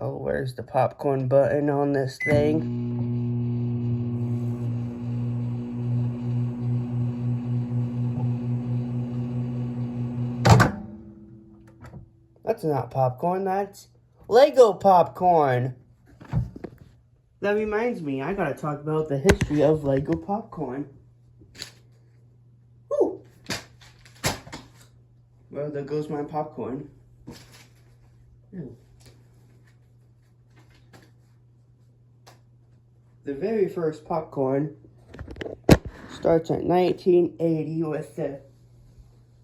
Oh, where's the popcorn button on this thing? That's not popcorn, that's Lego popcorn. That reminds me, I gotta talk about the history of Lego popcorn. Woo! Well, there goes my popcorn. Ew. The very first popcorn starts at 1980 with the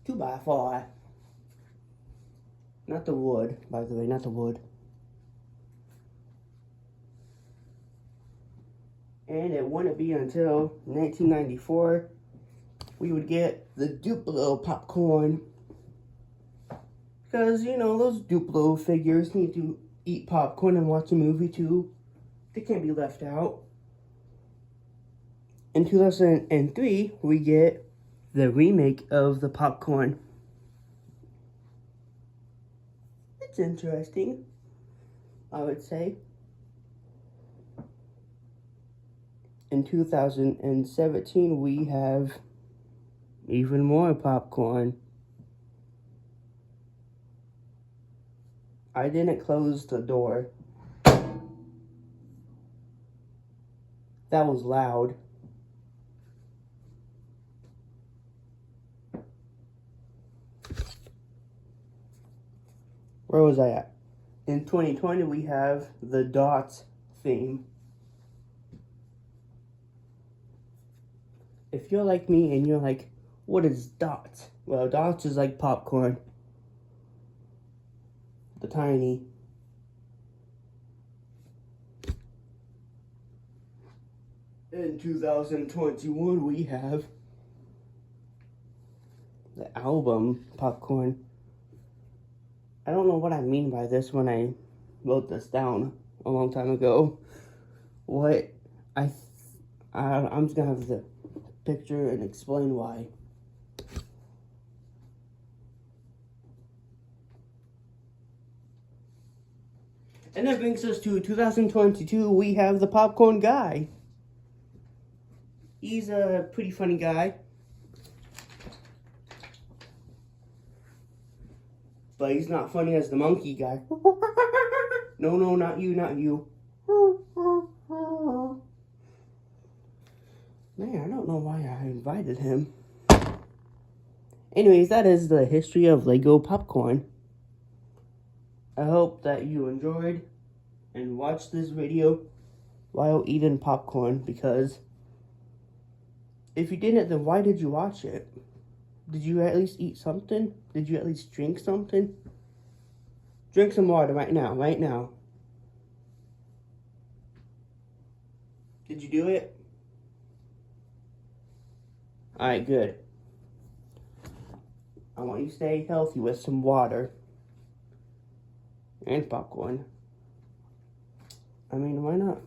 2x4. Not the wood, by the way, not the wood. And it wouldn't be until 1994 we would get the Duplo Popcorn. Because, you know, those Duplo figures need to eat popcorn and watch a movie too. They can't be left out. In 2003, we get the remake of the popcorn. It's interesting, I would say. In 2017, we have even more popcorn. I didn't close the door. That was loud. Where was I at? In 2020, we have the Dots theme. If you're like me and you're like, what is Dots? Well, Dots is like popcorn. The tiny. In 2021, we have the album popcorn. I don't know what I mean by this when I wrote this down a long time ago. I'm just gonna have the picture and explain why. And that brings us to 2022. We have the popcorn guy. He's a pretty funny guy. But he's not funny as the monkey guy. No, not you, not you. Man, I don't know why I invited him. Anyways, that is the history of Lego popcorn. I hope that you enjoyed and watched this video while eating popcorn, because if you didn't, then why did you watch it? Did you at least eat something? Did you at least drink something? Drink some water right now, right now. Did you do it? Alright, good. I want you to stay healthy with some water. And popcorn. I mean, why not?